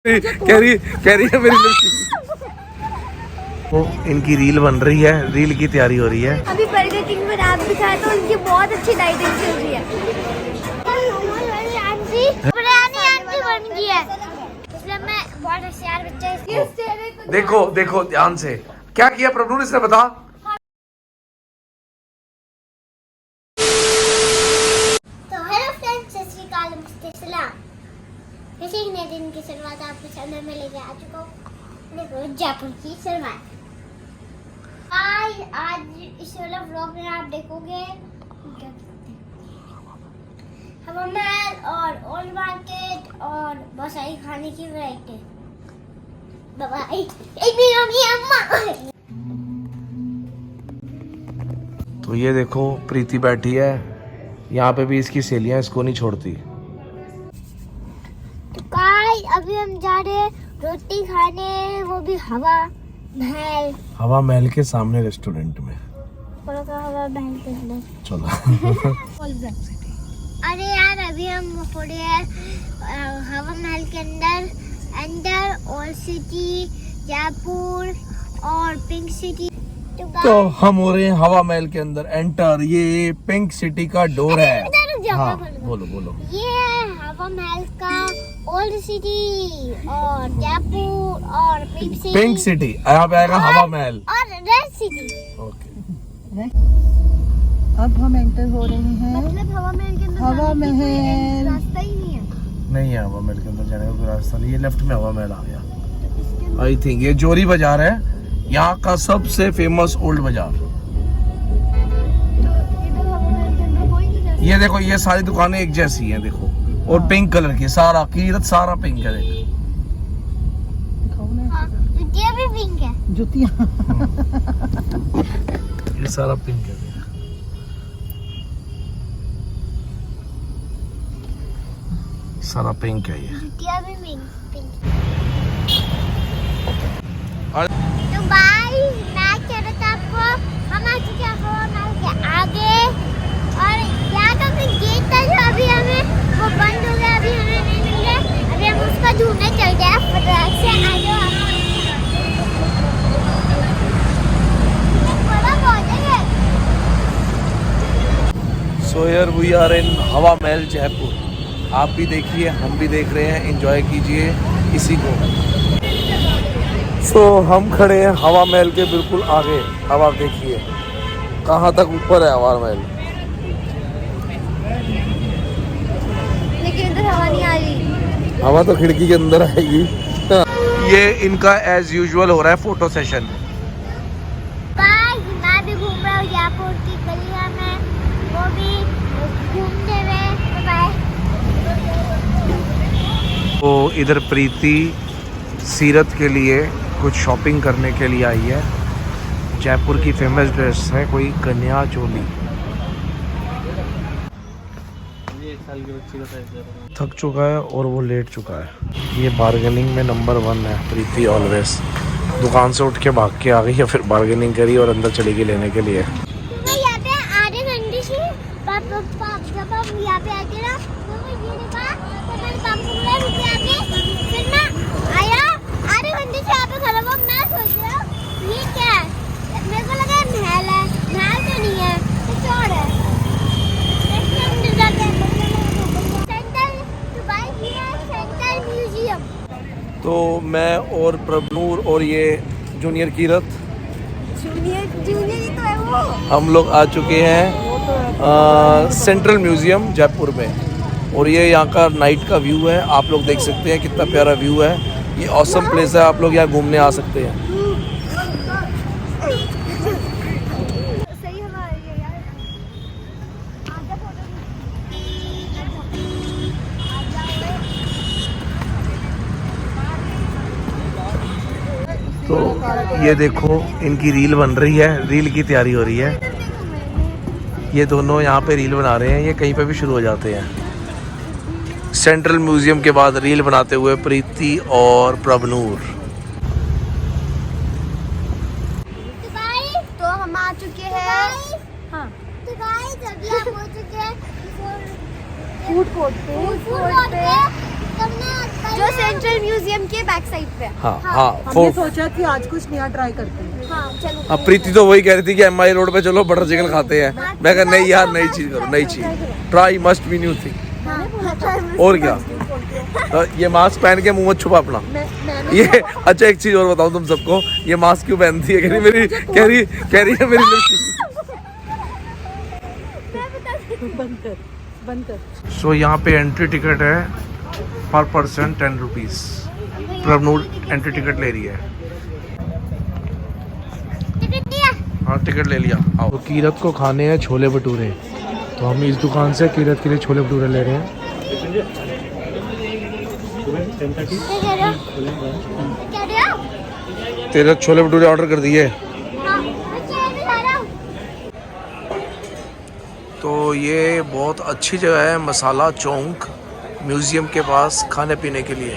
कह रही है मेरी लिपस्टिक। वो इनकी रील बन रही है, रील की तैयारी हो रही है। अभी बर्गर किंग में रात दिखाया तो उनकी बहुत अच्छी लाइटिंग चल रही है। बिरयानी आंटी बन गई है, इसलिए मैं बहुत होशियार बच्चा है। देखो देखो ध्यान से, क्या किया प्रभु ने, इसने बता। तो हेलो फ्रेंड्स, सत श्री अकाल, नमस्ते, सलाम। किसी नए दिन की शुरुआत आपके सामने में लेके आ चुका हूँ। देखो जयपुर की शुरुआत। आज इस वाले व्लॉग में आप देखोगे हवा महल और ओल्ड मार्केट और बहुत सारी खाने की वैरायटी। Bye bye. तो ये देखो प्रीति बैठी है यहाँ पे भी, इसकी सहेलियां इसको नहीं छोड़ती। तो गाइस अभी हम जा रहे हैं रोटी खाने, वो भी हवा महल। हवा महल के सामने रेस्टोरेंट में। हवा महल के अंदर चलो। अरे यार अभी हम हो रहे हैं हवा महल के अंदर ओल्ड सिटी, जयपुर और पिंक सिटी। तो हम हो रहे हैं हवा महल के अंदर एंटर। ये पिंक सिटी का डोर है। हाँ, बोलो बोलो। ये है हवा महल का ओल्ड सिटी और जयपुर और पिंक सिटी यहाँ पे आएगा हवा महल और रेड सिटी। ओके। अब हम एंटर हो रहे हैं मतलब हवा महल के अंदर हवा महल। रास्ता ही नहीं है। नहीं है हवा महल के अंदर जाने का कोई रास्ता नहीं। ये लेफ्ट में हवा महल आ गया। आई थिंक ये जोरी बाजार है, यहाँ का सबसे फेमस ओल्ड बाजार। ये देखो ये सारी दुकानें एक जैसी हैं देखो, और पिंक कलर की, सारा कीरत सारा पिंक है। जुतियाँ भी पिंक है। जुतियाँ ये सारा पिंक है। सारा पिंक है ये। जुतियाँ भी पिंक। और तो भाई मैं कह रहा था आपको, हम आ चुके हैं हवा महल के आगे और यहाँ का कोई गेट था जो अभी हमें वो बंद हो गया, अभी हमें नहीं मिल रहा। अभी हम उसका ढूंढने चल गए। फटाक से आ जाओ आप। बड़ा बहुत है। So here we are in Hawa Mahal Jaipur. आप भी देखिए, हम भी देख रहे हैं, एंजॉय कीजिए इसी को। सो हम खड़े हैं हवा महल के बिल्कुल आगे। अब आप देखिए कहाँ तक ऊपर है हवा महल, लेकिन इधर हवा नहीं आ रही। हवा तो खिड़की के अंदर आएगी। ये इनका एज यूजुअल हो रहा है फोटो सेशन। मैं भी घूम रहा हूँ जयपुर की गलियाँ में, वो भी घूमते हुए। बाय। तो इधर प्रीति सीरत के लिए कुछ शॉपिंग करने के लिए आई है। जयपुर की फेमस ड्रेस है कोई कन्या चोली। थक चुका है और वो लेट चुका है। ये बार्गेनिंग में नंबर 1 है प्रीति ऑलवेज। दुकान से उठ के भाग के आ गई या फिर बार्गेनिंग करी और अंदर चली गई लेने के लिए। यहाँ पे आधे घंटे से जब यहाँ पे आके ना तो ये देखा तो मैंने पापा को बोला रुक यहाँ पे, फिर मैं आया आधे घंटे से यहाँ पे खड़ा हुआ। मैं सोच रहा हूँ ये क्या है, मेरे को लगा महल है, महल तो नहीं है, कुछ और है। Central museum. तो मैं और प्रभनूर और ये जूनियर कीरत, जूनियर ही तो है वो। हम लोग आ चुके हैं सेंट्रल म्यूजियम जयपुर में। और ये यहाँ का नाइट का व्यू है, आप लोग देख सकते हैं कितना प्यारा व्यू है। ये ऑसम प्लेस है, आप लोग यहाँ घूमने आ सकते हैं। सही हवा आ रही है यार। तो ये देखो इनकी रील बन रही है, रील की तैयारी हो रही है। ये दोनों यहाँ पे रील बना रहे हैं, ये कहीं पे भी शुरू हो जाते हैं। सेंट्रल म्यूजियम के बाद रील बनाते हुए प्रीति और प्रभनूर। तो हम आ चुके हैं। हाँ तो गाइस अभी हम हो चुके हैं फूड कोर्ट पे, जो सेंट्रल म्यूजियम के बैक साइड पे। हाँ हाँ। हाँ हमने सोचा कि आज कुछ नया ट्राई करते हैं। हाँ चलो। अब प्रीति तो वही कह रही थी कि MI रोड पे चलो बटर चिकन खाते हैं। मैं कहा नहीं यार, नई चीज करो, नई चीज, try must be new thing. हाँ, और क्या, तो ये मास्क पहन के मुंह मत छुपा अपना। ये अच्छा, एक चीज और बताऊं तुम सबको, ये मास्क क्यों पहनती है? कह रही है मेरी लिपस्टिक। बंद कर। सो यहाँ पे एंट्री टिकट है पर person 10 rupees. Prabhnoor entry ticket ले रही है। टिकट दिया? हाँ टिकट ले लिया। आओ। तो कीरत को खाने हैं छोले भटूरे, तो हम इस दुकान से कीरत के लिए छोले भटूरे ले रहे हैं। क्या रहे हो? तेरे छोले भटूरे ऑर्डर कर दिए। हाँ, मैं चेयर पे जा रहा हूँ। तो ये बहुत अच्छी जगह है, मसाला चौक म्यूजियम के पास, खाने पीने के लिए।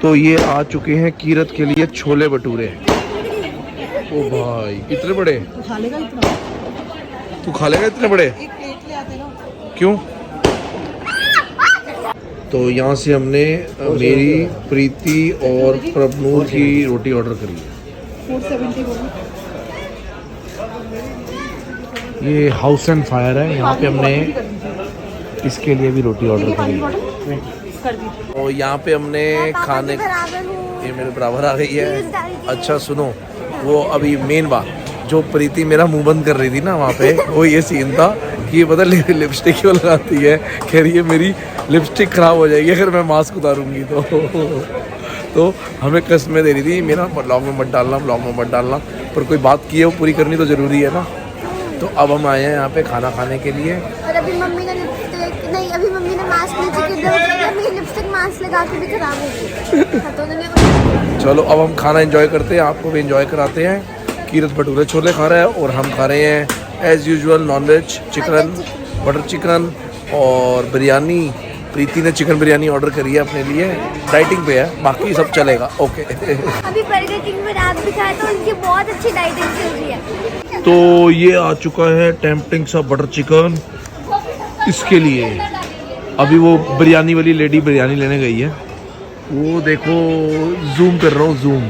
तो ये आ चुके हैं कीरत के लिए छोले भटूरे। ओ भाई इतने बड़े, तू खा लेगा इतना? तू खा लेगा इतने बड़े? एक प्लेट ले आते ना। क्यों? तो यहाँ से हमने मेरी, प्रीति और प्रभनूर की रोटी ऑर्डर करी है। 470 बोलो। ये हाउस एंड फायर है, यहाँ पे हमने इसके लिए भी रोटी ऑर्डर करी है। कर दी। और यहाँ पे हमने खाने, बराबर हूँ। ये मेरे बराबर आ गई है। अच्छा सुनो, वो अभी मेन बात, जो प्रीति मेरा मुंह बंद कर रही थी ना वहाँ पे, वो ये सीन था कि ये पता लिपस्टिक क्यों लगाती है। कह रही है मेरी लिपस्टिक खराब हो जाएगी अगर मैं मास्क उतारूंगी तो हमें कसमें दे रही थी, मेरा ब्लॉग में मत डालना, ब्लॉग में मत डालना, पर कोई बात की है वो पूरी करनी तो ज़रूरी है ना। तो अब हम आए हैं यहाँ पे खाना खाने के लिए। और अभी मम्मी ने लिपस्टिक नहीं, अभी मम्मी ने मास्क नीचे कर दिया, मेरी लिपस्टिक मास्क लगा के भी खराब हो गई। हाथों ने चलो अब हम खाना एंजॉय करते हैं, आपको भी एंजॉय कराते हैं। कीरत भटूरे छोले खा रहा है और हम खा रहे हैं as usual non-veg, chicken, butter chicken और बिरयानी। प्रीति ने चिकन बिरयानी ऑर्डर करी है अपने लिए, डाइटिंग पे है, बाकी सब चलेगा। ओके। अभी बर्गर किंग में रात भी खाया तो उनकी बहुत अच्छी डाइटिंग चल रही है। तो ये आ चुका है टेम्पटिंग सा बटर चिकन इसके लिए। अभी वो बिरयानी वाली लेडी बिरयानी लेने गई है, वो देखो जूम कर रहा हूँ, जूम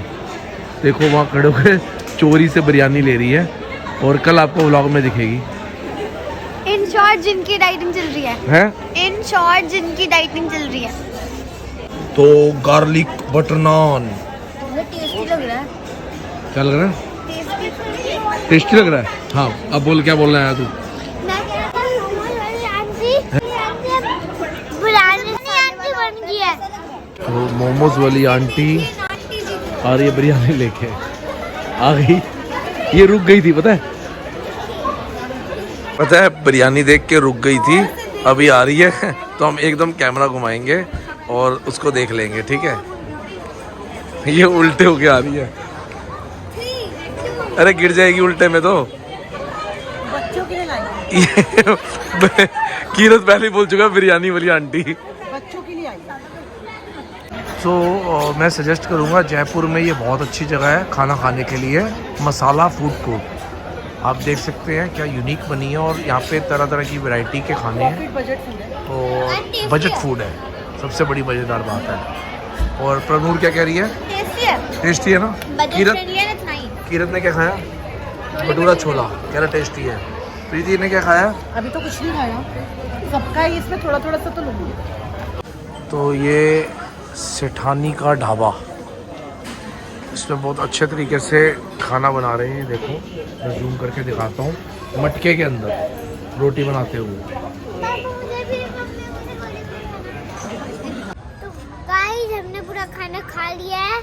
देखो वहाँ खड़े होकर चोरी से बिरयानी ले रही है, और कल आपको व्लॉग में दिखेगी। इन शॉर्ट जिनकी डाइटिंग चल रही है, हैं? इन शॉर्ट जिनकी डाइटिंग चल रही है। तो गार्लिक बटर नान बहुत टेस्टी लग रहा है। क्या लग रहा है? टेस्टी। टेस्टी लग रहा है। हाँ अब बोल, क्या बोलना है तू? मैं कह रहा था मोमोज वाली आंटी बिरयानी आंटी बन गई है। तो मोमोज वाली आंटी और ये बिरयानी लेके आ गई। ये रुक गई थी पता है बिरयानी देख के रुक गई थी, अभी आ रही है। तो हम एकदम कैमरा घुमाएंगे और उसको देख लेंगे, ठीक है? ये उल्टे होके आ रही है, अरे गिर जाएगी उल्टे में तो। बच्चों के लिए लाई। कीरत पहले ही बोल चुका बिरयानी वाली आंटी। बच्चों के लिए आई। मैं सजेस्ट करूँगा, जयपुर में ये बहुत अच्छी जगह है खाना खाने के लिए, मसाला फूड कोर्ट। आप देख सकते हैं क्या यूनिक बनी है, और यहाँ पे तरह तरह की वैरायटी के खाने हैं, बजट फूड है। और बजट फूड है, सबसे बड़ी मज़ेदार बात है। और प्रनूर क्या कह रही है? टेस्टी है, टेस्टी है ना? कीरत कीरत ने क्या खाया? भटूरा छोला, कह रहा टेस्टी है। प्रीति ने क्या खाया? अभी तो कुछ नहीं खाया, सबका है, इसमें थोड़ा थोड़ा सा तो लूँगी। तो ये सेठानी का ढाबा, इसमें बहुत अच्छे तरीके से खाना बना रहे हैं। देखो मैं जूम करके दिखाता हूँ, मटके के अंदर रोटी बनाते हुए। तो गाइस हमने पूरा खाना खा लिया है,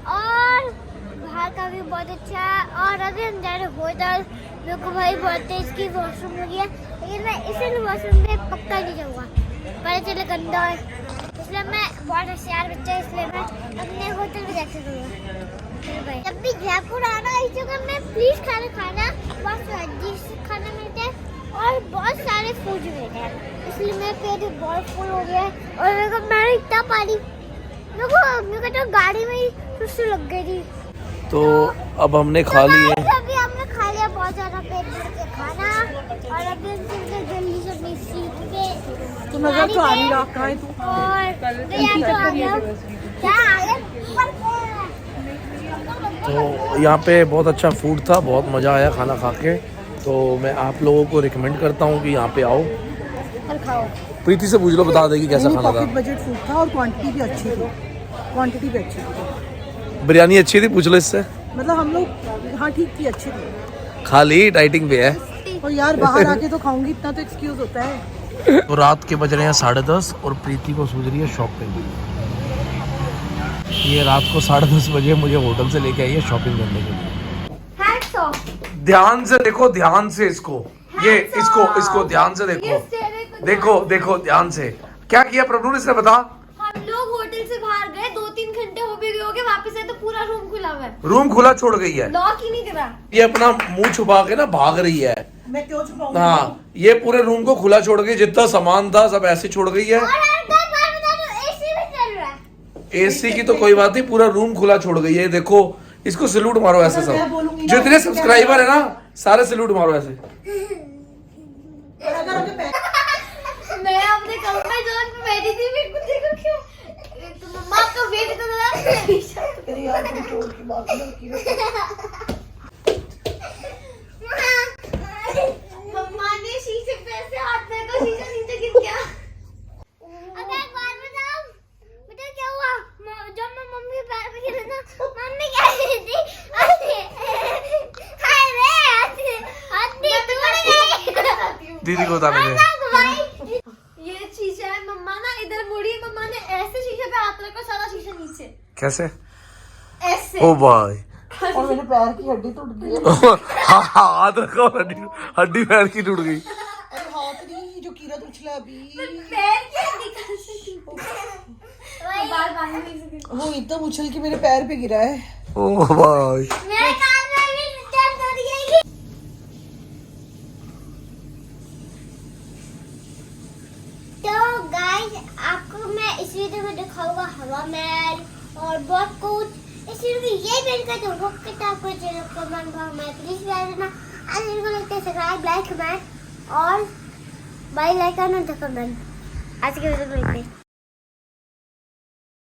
और बाहर का भी बहुत अच्छा है। और अभी हम जा रहे हैं होटल। मेरे को भाई बहुत तेज की वॉशरूम लगी है, लेकिन मैं इसे वॉशरूम में पक्का नहीं जाऊँगा, पता चले गंदा है, इसलिए मैं बहुत होशियार बच्चा है, इसलिए मैं अपने होटल में जाके करूँगा। जब भी जयपुर आना इस जगह में प्लीज खाना बहुत स्वादिष्ट खाना मिलता है और बहुत सारे फूड मिलते हैं, इसलिए मेरा पेट बहुत फुल हो गया है। और मेरे को मैंने इतना पानी मेरे को तो गाड़ी में ही सुस्ती लग गई थी। तो अब हमने खा लिए। अभी हमने खा लिया बहुत ज़्यादा पेट भर के खाना, और अभी हम जल्दी से अपनी सीट पे तो नजर तो आ रही रहा, कहाँ है तू? और क्या आ गया तो यहाँ पे बहुत अच्छा फूड था, बहुत मज़ा आया खाना खा के। तो मैं आप लोगों को रिकमेंड करता हूँ कि यहाँ पे आओ। कल खाओ। प्रीति से पूछ लो, बता देगी कैसा खाना था। पॉकेट बजट फूड था और क्वांटिटी भी अच्छी थी। क्वांटिटी भी अच्छी थी। बिरयानी अच्छी थी, पूछ लो इससे। मतलब हम लोग हाँ ठीक थी, अच्छी थी। खाली डाइटिंग पे है। और यार बाहर आके तो खाऊंगी, इतना तो एक्सक्यूज होता है। तो रात के बज रहे हैं 10:30 और प्रीति को सूझ रही है शॉपिंग। ये रात को 10:30 बजे मुझे होटल से लेके आई है शॉपिंग करने के लिए। Hats off. ध्यान से देखो, ध्यान से इसको, ये इसको ध्यान से देखो, देखो ध्यान से। क्या किया प्रभु ने, इसने बता। हम लोग होटल से बाहर गए, 2-3 घंटे हो भी गए होंगे, वापस आए तो पूरा रूम खुला हुआ है। रूम खुला छोड़ गई है, लॉक ही नहीं करा। ये अपना मुंह छुपा के ना भाग रही है। मैं क्यों छुपाऊंगी? हाँ, ये पूरे रूम को खुला छोड़ गई, जितना सामान था सब ऐसे छोड़ गई है। और एक बार बता दो, एसी भी चल रहा है। एसी की तो कोई बात नहीं, पूरा रूम खुला छोड़ गई है। देखो इसको सैल्यूट मारो ऐसे मैं सब, बोलूंगी ना, जितने सब्सक्राइबर है ना सारे सैल्यूट मारो ऐसे। मैं अपने कमरे जोन पे बैठी थी, मेरे को देखो क्यों तो मम्मा का वेट कर रहा है। तेरी यार तुम चोर की बात नहीं की। मम्मा ने शीशे पे ऐसे हाथ में तो शीशा नीचे गिर गया। अब एक बात बताओ, बेटा क्या हुआ? जब मैं मम्मी के पैर पे गिरा ना, मम्मी क्या कह रही थी? हाय रे, हड्डी टूट गई। दीदी को बताने दे। ये शीशा है, मम्मा ना इधर मुड़ी, मम्मा ने ऐसे शीशे पे हाथ रखा, सारा शीशा नीचे कैसे? ऐसे। ओ भाई, और मेरे पैर की हड्डी टूट गई। हाथ रखो, हड्डी पैर की टूट गई। अरे हाथ नहीं, जो कीरत उछला अभी। पैर की हड्डी कहाँ से टूटी? बाल बांधने नहीं सकती। वो एकदम उछल के मेरे पैर पे गिरा है। ओ भाई, मेरे कान में भी दर्द हो रही है। तो गाइस, आपको मैं इस वीडियो में दिखाऊंगा हवा महल और बहुत कुछ। इस वीडियो में ये मेरे का जो रॉकेट आपको चैनल को मन भाव में प्लीज कर देना। आज मेरे को लगता है सब्सक्राइब, लाइक, कमेंट और बेल आइकन और कमेंट। आज के वीडियो में इतना ही।